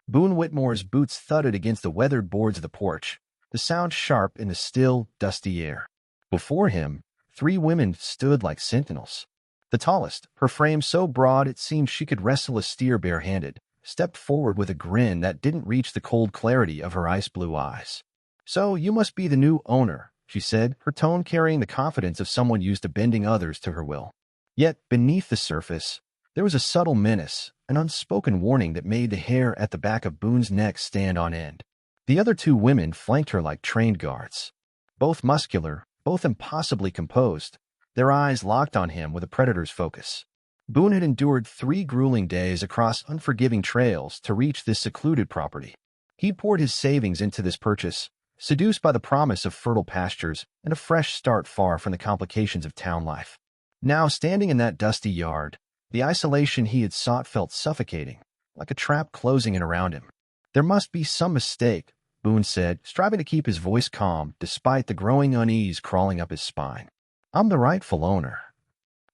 Boone Whitmore's boots thudded against the weathered boards of the porch, the sound sharp in the still, dusty air. Before him, three women stood like sentinels. The tallest, her frame so broad it seemed she could wrestle a steer barehanded, stepped forward with a grin that didn't reach the cold clarity of her ice-blue eyes. "So you must be the new owner," she said, her tone carrying the confidence of someone used to bending others to her will. Yet, beneath the surface, there was a subtle menace, an unspoken warning that made the hair at the back of Boone's neck stand on end. The other two women flanked her like trained guards. Both muscular, both impossibly composed, their eyes locked on him with a predator's focus. Boone had endured 3 grueling days across unforgiving trails to reach this secluded property. He'd poured his savings into this purchase, seduced by the promise of fertile pastures and a fresh start far from the complications of town life. Now, standing in that dusty yard, the isolation he had sought felt suffocating, like a trap closing in around him. "There must be some mistake," Boone said, striving to keep his voice calm despite the growing unease crawling up his spine. "I'm the rightful owner.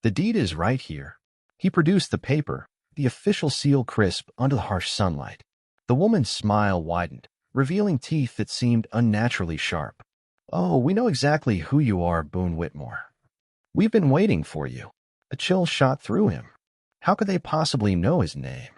The deed is right here." He produced the paper, the official seal crisp under the harsh sunlight. The woman's smile widened, revealing teeth that seemed unnaturally sharp. "Oh, we know exactly who you are, Boone Whitmore. We've been waiting for you." A chill shot through him. How could they possibly know his name?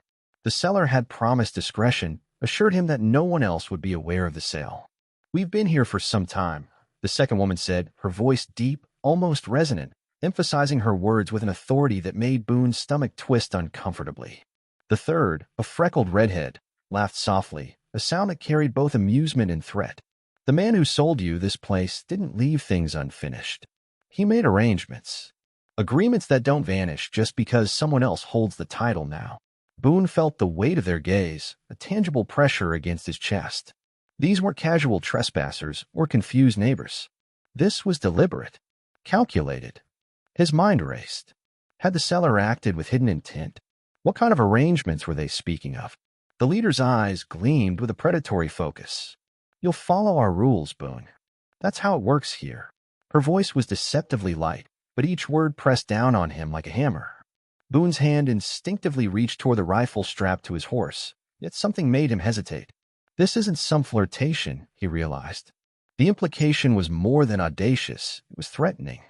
The seller had promised discretion, assured him that no one else would be aware of the sale. "We've been here for some time," the second woman said, her voice deep, almost resonant, emphasizing her words with an authority that made Boone's stomach twist uncomfortably. The third, a freckled redhead, laughed softly, a sound that carried both amusement and threat. "The man who sold you this place didn't leave things unfinished. He made arrangements. Agreements that don't vanish just because someone else holds the title now." Boone felt the weight of their gaze, a tangible pressure against his chest. These weren't casual trespassers or confused neighbors. This was deliberate, calculated. His mind raced. Had the seller acted with hidden intent? What kind of arrangements were they speaking of? The leader's eyes gleamed with a predatory focus. "You'll follow our rules, Boone. That's how it works here." Her voice was deceptively light, but each word pressed down on him like a hammer. Boone's hand instinctively reached toward the rifle strapped to his horse, yet something made him hesitate. This isn't some flirtation, he realized. The implication was more than audacious, it was threatening.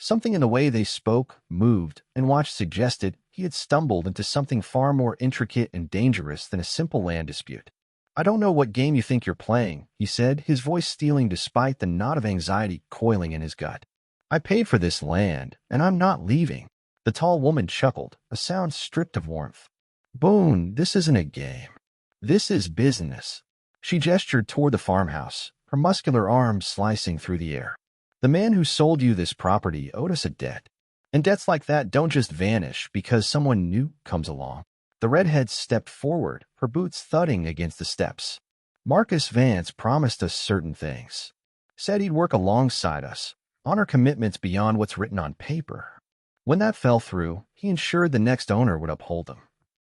Something in the way they spoke, moved, and watched suggested he had stumbled into something far more intricate and dangerous than a simple land dispute. "I don't know what game you think you're playing," he said, his voice stealing despite the knot of anxiety coiling in his gut. "I paid for this land, and I'm not leaving." The tall woman chuckled, a sound stripped of warmth. "Boone, this isn't a game. This is business." She gestured toward the farmhouse, her muscular arms slicing through the air. "The man who sold you this property owed us a debt. And debts like that don't just vanish because someone new comes along." The redhead stepped forward, her boots thudding against the steps. "Marcus Vance promised us certain things. Said he'd work alongside us, honor commitments beyond what's written on paper. When that fell through, he ensured the next owner would uphold them."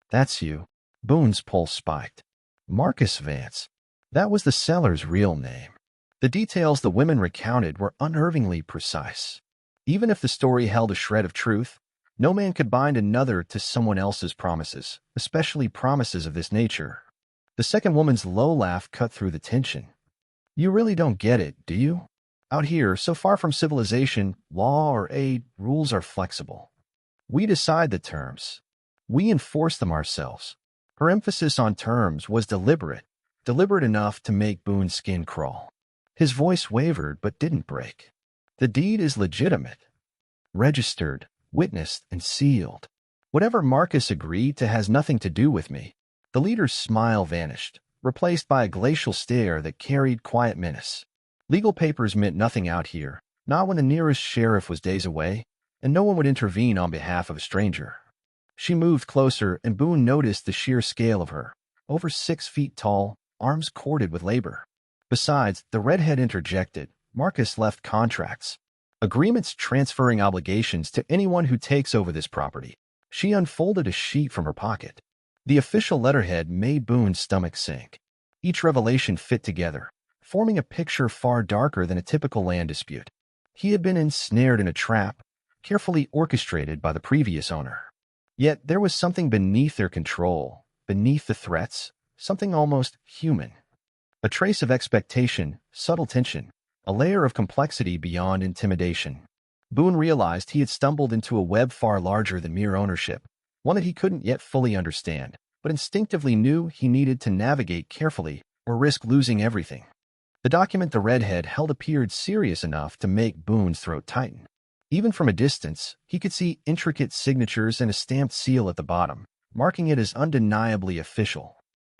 "That's you." Boone's pulse spiked. Marcus Vance. That was the seller's real name. The details the women recounted were unnervingly precise. Even if the story held a shred of truth, no man could bind another to someone else's promises, especially promises of this nature. The second woman's low laugh cut through the tension. "You really don't get it, do you? Out here, so far from civilization, law or aid, rules are flexible. We decide the terms. We enforce them ourselves." Her emphasis on terms was deliberate enough to make Boone's skin crawl. His voice wavered but didn't break. "The deed is legitimate, registered, witnessed, and sealed. Whatever Marcus agreed to has nothing to do with me." The leader's smile vanished, replaced by a glacial stare that carried quiet menace. Legal papers meant nothing out here, not when the nearest sheriff was days away, and no one would intervene on behalf of a stranger. She moved closer, and Boone noticed the sheer scale of her, over 6 feet tall, arms corded with labor. Besides, the redhead interjected, Marcus left contracts. Agreements transferring obligations to anyone who takes over this property. She unfolded a sheet from her pocket. The official letterhead made Boone's stomach sink. Each revelation fit together, forming a picture far darker than a typical land dispute. He had been ensnared in a trap, carefully orchestrated by the previous owner. Yet there was something beneath their control, beneath the threats, something almost human. A trace of expectation, subtle tension, a layer of complexity beyond intimidation. Boone realized he had stumbled into a web far larger than mere ownership, one that he couldn't yet fully understand, but instinctively knew he needed to navigate carefully or risk losing everything. The document the redhead held appeared serious enough to make Boone's throat tighten. Even from a distance, he could see intricate signatures and a stamped seal at the bottom, marking it as undeniably official.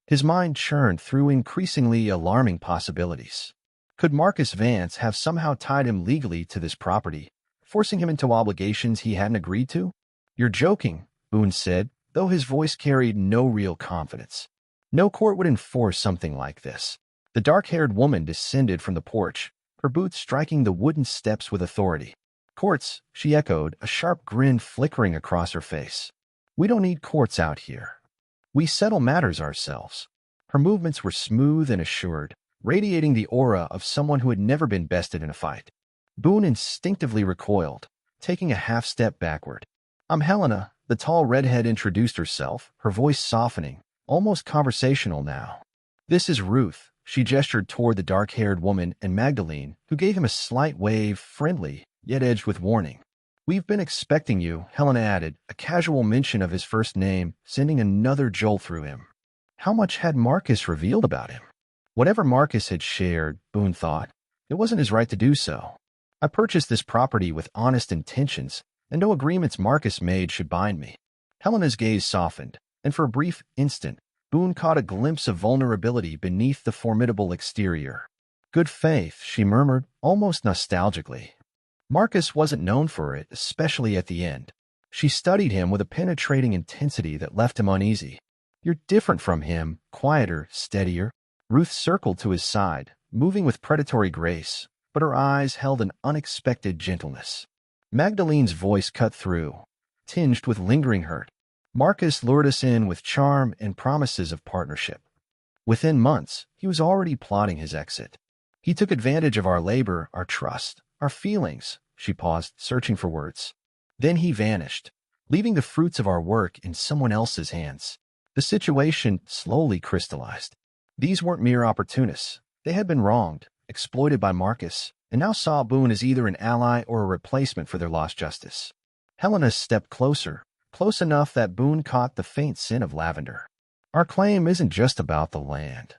His mind churned through increasingly alarming possibilities. Could Marcus Vance have somehow tied him legally to this property, forcing him into obligations he hadn't agreed to? "You're joking," Boone said, though his voice carried no real confidence. No court would enforce something like this. The dark-haired woman descended from the porch, her boots striking the wooden steps with authority. "Courts," she echoed, a sharp grin flickering across her face. "We don't need courts out here. We settle matters ourselves." Her movements were smooth and assured, radiating the aura of someone who had never been bested in a fight. Boone instinctively recoiled, taking a half-step backward. "I'm Helena," the tall redhead introduced herself, her voice softening, almost conversational now. "This is Ruth." She gestured toward the dark-haired woman and Magdalene, who gave him a slight wave, friendly, yet edged with warning. "We've been expecting you," Helena added, a casual mention of his first name, sending another jolt through him. How much had Marcus revealed about him? Whatever Marcus had shared, Boone thought, it wasn't his right to do so. "I purchased this property with honest intentions, and no agreements Marcus made should bind me." Helena's gaze softened, and for a brief instant, Boone caught a glimpse of vulnerability beneath the formidable exterior. "Good faith," she murmured, almost nostalgically. Marcus wasn't known for it, especially at the end. She studied him with a penetrating intensity that left him uneasy. "You're different from him, quieter, steadier." Ruth circled to his side, moving with predatory grace, but her eyes held an unexpected gentleness. Magdalene's voice cut through, tinged with lingering hurt. "Marcus lured us in with charm and promises of partnership. Within months, he was already plotting his exit. He took advantage of our labor, our trust, our feelings." She paused, searching for words. "Then he vanished, leaving the fruits of our work in someone else's hands." The situation slowly crystallized. These weren't mere opportunists. They had been wronged, exploited by Marcus, and now saw Boone as either an ally or a replacement for their lost justice. Helena stepped closer, close enough that Boone caught the faint scent of lavender. "Our claim isn't just about the land.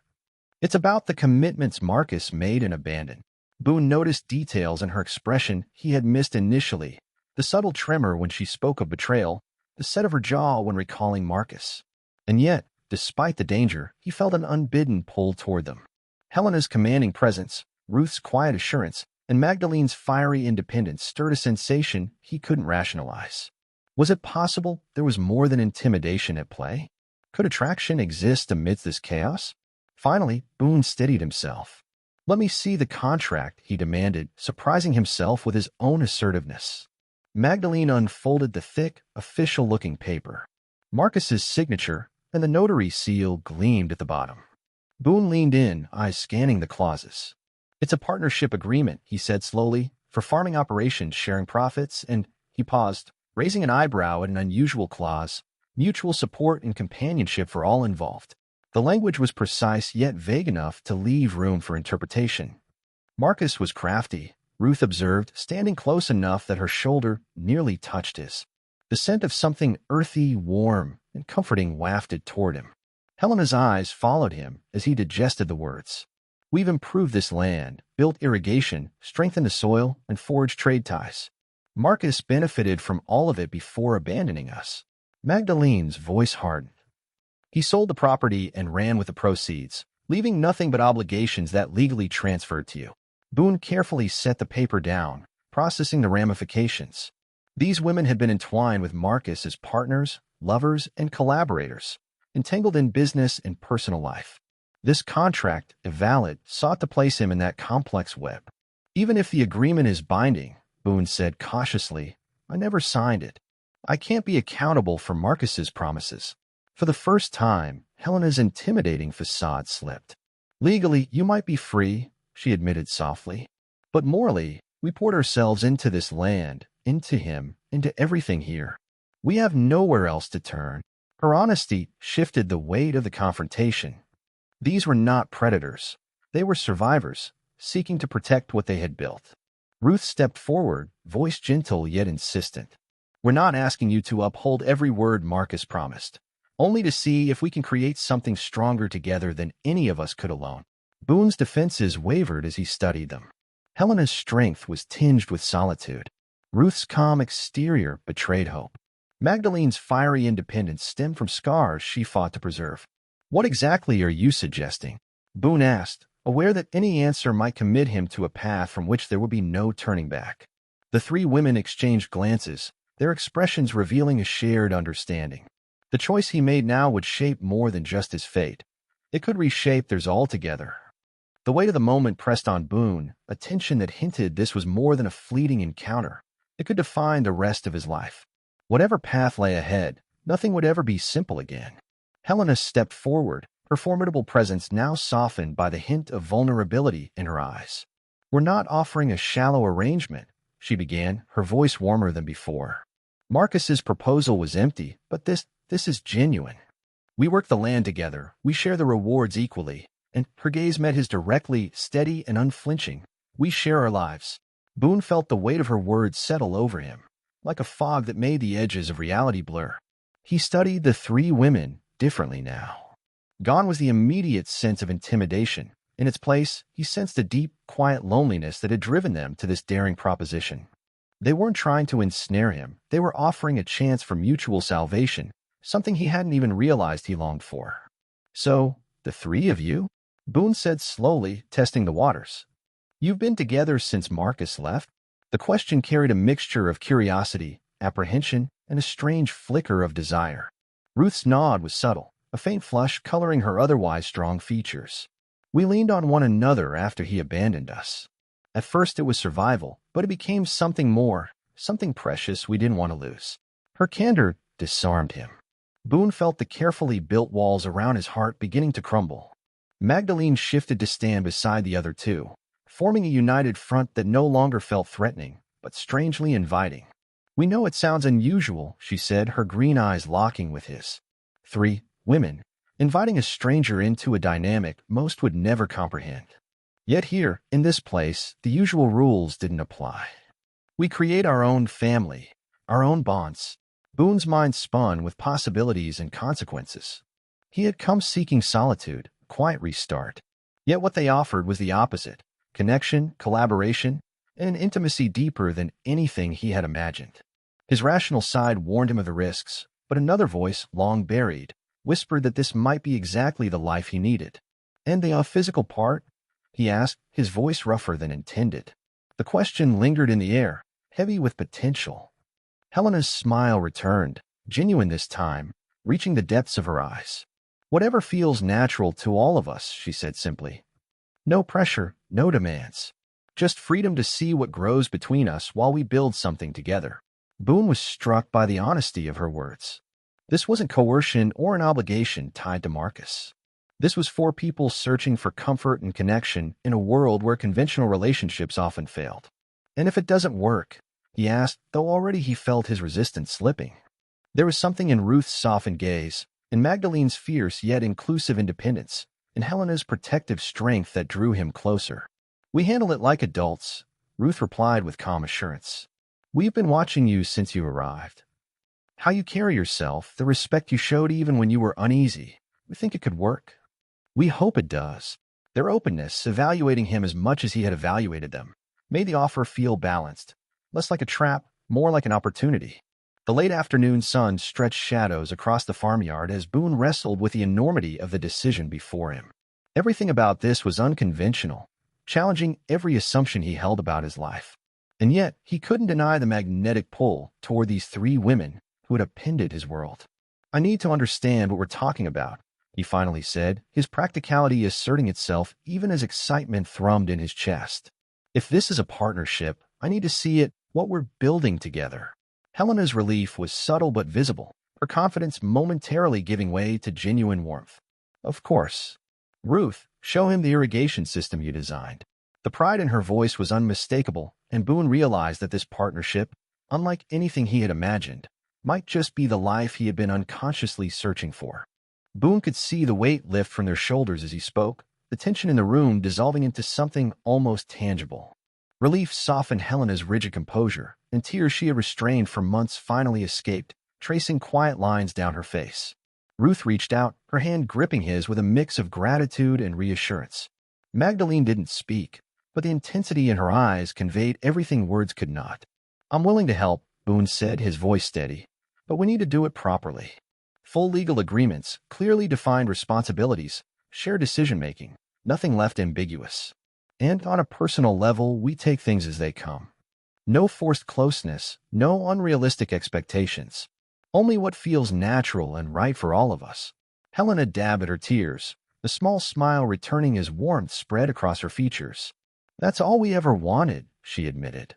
It's about the commitments Marcus made and abandoned." Boone noticed details in her expression he had missed initially, the subtle tremor when she spoke of betrayal, the set of her jaw when recalling Marcus. And yet, despite the danger, he felt an unbidden pull toward them. Helena's commanding presence, Ruth's quiet assurance, and Magdalene's fiery independence stirred a sensation he couldn't rationalize. Was it possible there was more than intimidation at play? Could attraction exist amidst this chaos? Finally, Boone steadied himself. "Let me see the contract," he demanded, surprising himself with his own assertiveness. Magdalene unfolded the thick, official-looking paper. Marcus's signature and the notary seal gleamed at the bottom. Boone leaned in, eyes scanning the clauses. "It's a partnership agreement," he said slowly, "for farming operations sharing profits," and he paused, raising an eyebrow at an unusual clause, "mutual support and companionship for all involved." The language was precise yet vague enough to leave room for interpretation. Marcus was crafty, Ruth observed, standing close enough that her shoulder nearly touched his. The scent of something earthy, warm, and comforting wafted toward him. Helena's eyes followed him as he digested the words. "We've improved this land, built irrigation, strengthened the soil, and forged trade ties. Marcus benefited from all of it before abandoning us." Magdalene's voice hardened. "He sold the property and ran with the proceeds, leaving nothing but obligations that legally transferred to you." Boone carefully set the paper down, processing the ramifications. These women had been entwined with Marcus as partners, lovers, and collaborators, entangled in business and personal life. This contract, if valid, sought to place him in that complex web. "Even if the agreement is binding," Boone said cautiously, "I never signed it. I can't be accountable for Marcus's promises." For the first time, Helena's intimidating facade slipped. "Legally, you might be free," she admitted softly. "But morally, we poured ourselves into this land, into him, into everything here. We have nowhere else to turn." Her honesty shifted the weight of the confrontation. These were not predators. They were survivors, seeking to protect what they had built. Ruth stepped forward, voice gentle yet insistent. We're not asking you to uphold every word Marcus promised, only to see if we can create something stronger together than any of us could alone. Boone's defenses wavered as he studied them. Helena's strength was tinged with solitude. Ruth's calm exterior betrayed hope. Magdalene's fiery independence stemmed from scars she fought to preserve. What exactly are you suggesting? Boone asked, aware that any answer might commit him to a path from which there would be no turning back. The three women exchanged glances, their expressions revealing a shared understanding. The choice he made now would shape more than just his fate. It could reshape theirs altogether. The weight of the moment pressed on Boone, a tension that hinted this was more than a fleeting encounter. It could define the rest of his life. Whatever path lay ahead, nothing would ever be simple again. Helena stepped forward, her formidable presence now softened by the hint of vulnerability in her eyes. We're not offering a shallow arrangement, she began, her voice warmer than before. Marcus's proposal was empty, but this is genuine. We work the land together, we share the rewards equally, and her gaze met his directly, steady and unflinching. We share our lives. Boone felt the weight of her words settle over him, like a fog that made the edges of reality blur. He studied the three women differently now. Gone was the immediate sense of intimidation. In its place, he sensed a deep, quiet loneliness that had driven them to this daring proposition. They weren't trying to ensnare him. They were offering a chance for mutual salvation, something he hadn't even realized he longed for. So, the three of you? Boone said slowly, testing the waters. You've been together since Marcus left? The question carried a mixture of curiosity, apprehension, and a strange flicker of desire. Ruth's nod was subtle, a faint flush coloring her otherwise strong features. We leaned on one another after he abandoned us. At first it was survival, but it became something more, something precious we didn't want to lose. Her candor disarmed him. Boone felt the carefully built walls around his heart beginning to crumble. Magdalene shifted to stand beside the other two, forming a united front that no longer felt threatening, but strangely inviting. We know it sounds unusual, she said, her green eyes locking with his. Three women, inviting a stranger into a dynamic most would never comprehend. Yet here, in this place, the usual rules didn't apply. We create our own family, our own bonds. Boone's mind spun with possibilities and consequences. He had come seeking solitude, a quiet restart. Yet what they offered was the opposite: connection, collaboration, and an intimacy deeper than anything he had imagined. His rational side warned him of the risks, but another voice, long buried, whispered that this might be exactly the life he needed. And the physical part? He asked, his voice rougher than intended. The question lingered in the air, heavy with potential. Helena's smile returned, genuine this time, reaching the depths of her eyes. Whatever feels natural to all of us, she said simply. No pressure, no demands. Just freedom to see what grows between us while we build something together. Boone was struck by the honesty of her words. This wasn't coercion or an obligation tied to Marcus. This was four people searching for comfort and connection in a world where conventional relationships often failed. And if it doesn't work, he asked, though already he felt his resistance slipping. There was something in Ruth's softened gaze, in Magdalene's fierce yet inclusive independence, in Helena's protective strength that drew him closer. We handle it like adults, Ruth replied with calm assurance. We've been watching you since you arrived. How you carry yourself, the respect you showed even when you were uneasy. We think it could work. We hope it does. Their openness, evaluating him as much as he had evaluated them, made the offer feel balanced, less like a trap, more like an opportunity. The late afternoon sun stretched shadows across the farmyard as Boone wrestled with the enormity of the decision before him. Everything about this was unconventional, challenging every assumption he held about his life. And yet, he couldn't deny the magnetic pull toward these three women who had appended his world. I need to understand what we're talking about, he finally said, his practicality asserting itself even as excitement thrummed in his chest. If this is a partnership, I need to see it, what we're building together. Helena's relief was subtle but visible, her confidence momentarily giving way to genuine warmth. Of course. Ruth, show him the irrigation system you designed. The pride in her voice was unmistakable, and Boone realized that this partnership, unlike anything he had imagined, might just be the life he had been unconsciously searching for. Boone could see the weight lift from their shoulders as he spoke, the tension in the room dissolving into something almost tangible. Relief softened Helena's rigid composure, and tears she had restrained for months finally escaped, tracing quiet lines down her face. Ruth reached out, her hand gripping his with a mix of gratitude and reassurance. Magdalene didn't speak, but the intensity in her eyes conveyed everything words could not. "I'm willing to help," Boone said, his voice steady, "but we need to do it properly. Full legal agreements, clearly defined responsibilities, shared decision-making, nothing left ambiguous. And on a personal level, we take things as they come. No forced closeness, no unrealistic expectations. Only what feels natural and right for all of us." Helena dabbed at her tears, the small smile returning as warmth spread across her features. "That's all we ever wanted," she admitted.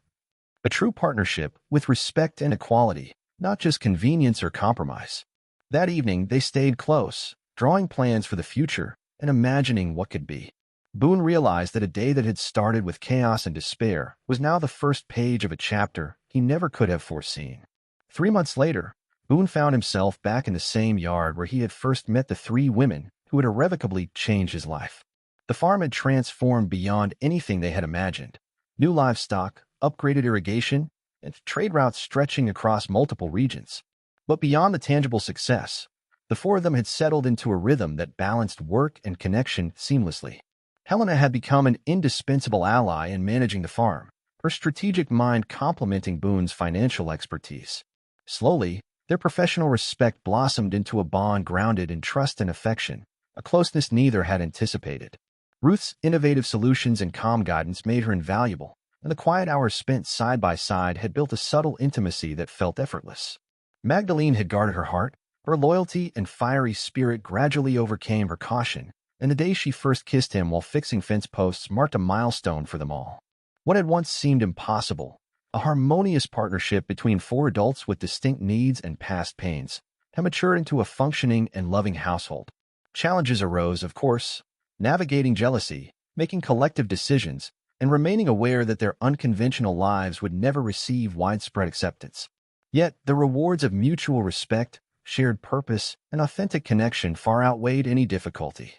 "A true partnership with respect and equality, not just convenience or compromise." That evening, they stayed close, drawing plans for the future and imagining what could be. Boone realized that a day that had started with chaos and despair was now the first page of a chapter he never could have foreseen. 3 months later, Boone found himself back in the same yard where he had first met the 3 women who had irrevocably changed his life. The farm had transformed beyond anything they had imagined. New livestock, upgraded irrigation, and trade routes stretching across multiple regions. But beyond the tangible success, the 4 of them had settled into a rhythm that balanced work and connection seamlessly. Helena had become an indispensable ally in managing the farm, her strategic mind complementing Boone's financial expertise. Slowly, their professional respect blossomed into a bond grounded in trust and affection, a closeness neither had anticipated. Ruth's innovative solutions and calm guidance made her invaluable, and the quiet hours spent side by side had built a subtle intimacy that felt effortless. Magdalene had guarded her heart. Her loyalty and fiery spirit gradually overcame her caution, and the day she first kissed him while fixing fence posts marked a milestone for them all. What had once seemed impossible, a harmonious partnership between 4 adults with distinct needs and past pains, had matured into a functioning and loving household. Challenges arose, of course, navigating jealousy, making collective decisions, and remaining aware that their unconventional lives would never receive widespread acceptance. Yet, the rewards of mutual respect, shared purpose, and authentic connection far outweighed any difficulty.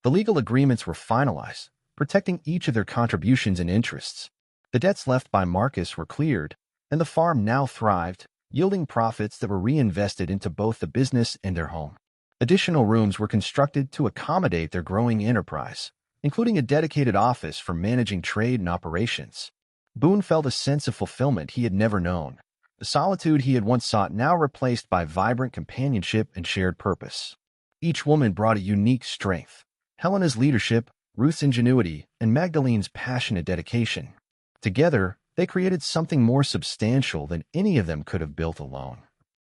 The legal agreements were finalized, protecting each of their contributions and interests. The debts left by Marcus were cleared, and the farm now thrived, yielding profits that were reinvested into both the business and their home. Additional rooms were constructed to accommodate their growing enterprise, including a dedicated office for managing trade and operations. Boone felt a sense of fulfillment he had never known. The solitude he had once sought now replaced by vibrant companionship and shared purpose. Each woman brought a unique strength: Helena's leadership, Ruth's ingenuity, and Magdalene's passionate dedication. Together, they created something more substantial than any of them could have built alone.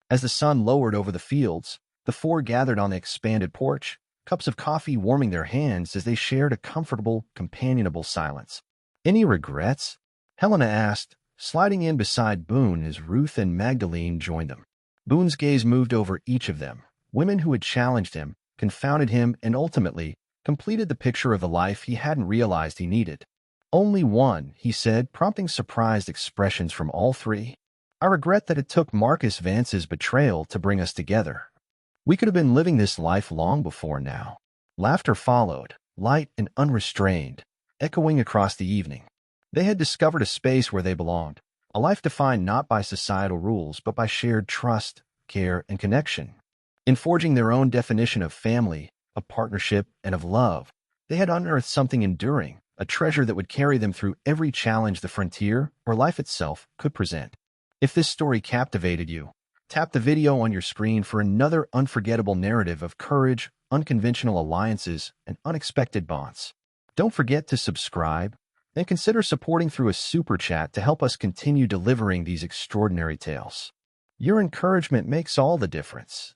As the sun lowered over the fields, the 4 gathered on the expanded porch, cups of coffee warming their hands as they shared a comfortable, companionable silence. "Any regrets?" Helena asked, sliding in beside Boone as Ruth and Magdalene joined them. Boone's gaze moved over each of them, women who had challenged him, confounded him, and ultimately completed the picture of the life he hadn't realized he needed. "Only one," he said, prompting surprised expressions from all 3. "I regret that it took Marcus Vance's betrayal to bring us together. We could have been living this life long before now." Laughter followed, light and unrestrained, echoing across the evening. They had discovered a space where they belonged, a life defined not by societal rules but by shared trust, care, and connection. In forging their own definition of family, of partnership, and of love, they had unearthed something enduring, a treasure that would carry them through every challenge the frontier, or life itself, could present. If this story captivated you, tap the video on your screen for another unforgettable narrative of courage, unconventional alliances, and unexpected bonds. Don't forget to subscribe, and consider supporting through a super chat to help us continue delivering these extraordinary tales. Your encouragement makes all the difference.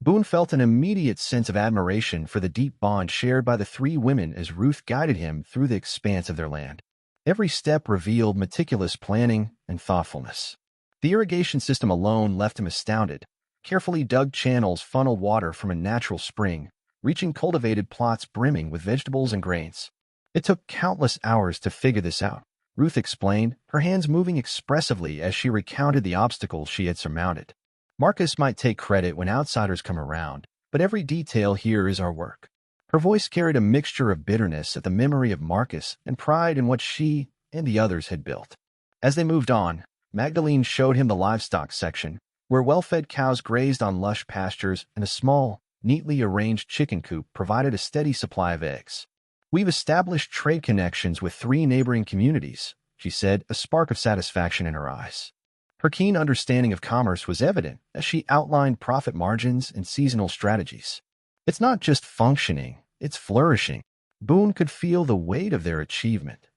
Boone felt an immediate sense of admiration for the deep bond shared by the 3 women as Ruth guided him through the expanse of their land. Every step revealed meticulous planning and thoughtfulness. The irrigation system alone left him astounded. Carefully dug channels funneled water from a natural spring, reaching cultivated plots brimming with vegetables and grains. "It took countless hours to figure this out," Ruth explained, her hands moving expressively as she recounted the obstacles she had surmounted. "Marcus might take credit when outsiders come around, but every detail here is our work. Her voice carried a mixture of bitterness at the memory of Marcus and pride in what she and the others had built. As they moved on, Magdalene showed him the livestock section, where well-fed cows grazed on lush pastures and a small, neatly arranged chicken coop provided a steady supply of eggs. "We've established trade connections with 3 neighboring communities," she said, a spark of satisfaction in her eyes. Her keen understanding of commerce was evident as she outlined profit margins and seasonal strategies. It's not just functioning, it's flourishing. Boone could feel the weight of their achievement.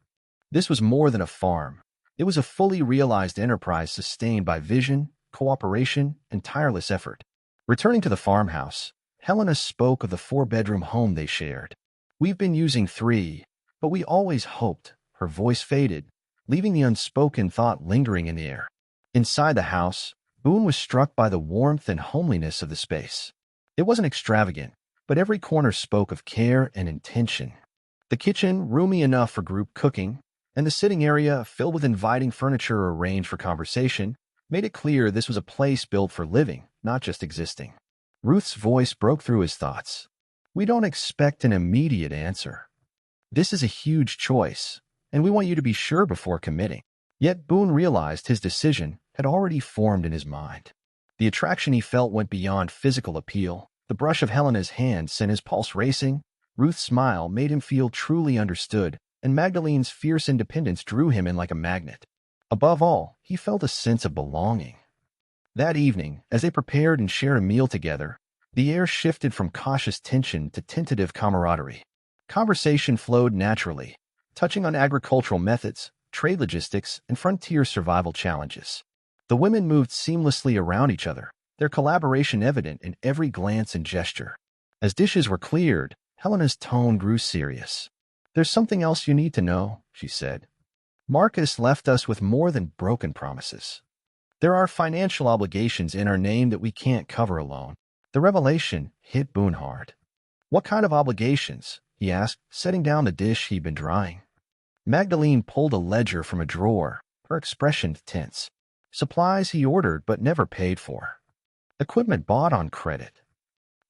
This was more than a farm. It was a fully realized enterprise sustained by vision, cooperation, and tireless effort. Returning to the farmhouse, Helena spoke of the 4-bedroom home they shared. "We've been using 3, but we always hoped." Her voice faded, leaving the unspoken thought lingering in the air. Inside the house, Boone was struck by the warmth and homeliness of the space. It wasn't extravagant, but every corner spoke of care and intention. The kitchen, roomy enough for group cooking, and the sitting area, filled with inviting furniture arranged for conversation, made it clear this was a place built for living, not just existing. Ruth's voice broke through his thoughts. "We don't expect an immediate answer. This is a huge choice, and we want you to be sure before committing." Yet Boone realized his decision had already formed in his mind. The attraction he felt went beyond physical appeal. The brush of Helena's hand sent his pulse racing, Ruth's smile made him feel truly understood, and Magdalene's fierce independence drew him in like a magnet. Above all, he felt a sense of belonging. That evening, as they prepared and shared a meal together, the air shifted from cautious tension to tentative camaraderie. Conversation flowed naturally, touching on agricultural methods, trade logistics, and frontier survival challenges. The women moved seamlessly around each other, their collaboration evident in every glance and gesture. As dishes were cleared, Helena's tone grew serious. "There's something else you need to know," she said. "Marcus left us with more than broken promises. There are financial obligations in our name that we can't cover alone." The revelation hit Boone hard. "What kind of obligations?" he asked, setting down the dish he'd been drying. Magdalene pulled a ledger from a drawer, her expression tense. "Supplies he ordered but never paid for. Equipment bought on credit.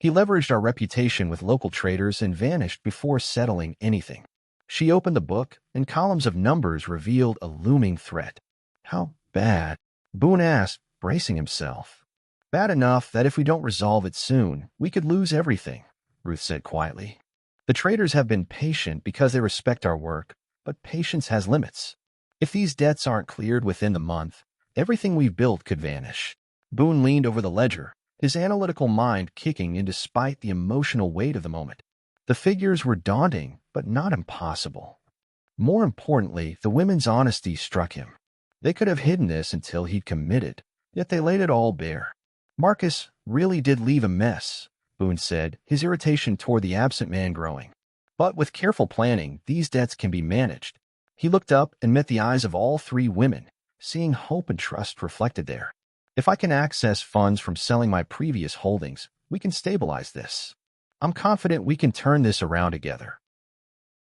He leveraged our reputation with local traders and vanished before settling anything." She opened the book, and columns of numbers revealed a looming threat. "How bad?" Boone asked, bracing himself. "Bad enough that if we don't resolve it soon, we could lose everything," Ruth said quietly. "The traders have been patient because they respect our work, but patience has limits. If these debts aren't cleared within the month, everything we've built could vanish." Boone leaned over the ledger, his analytical mind kicking in despite the emotional weight of the moment. The figures were daunting, but not impossible. More importantly, the women's honesty struck him. They could have hidden this until he'd committed, yet they laid it all bare. "Marcus really did leave a mess," Boone said, his irritation toward the absent man growing. "But with careful planning, these debts can be managed." He looked up and met the eyes of all 3 women, seeing hope and trust reflected there. "If I can access funds from selling my previous holdings, we can stabilize this. I'm confident we can turn this around together."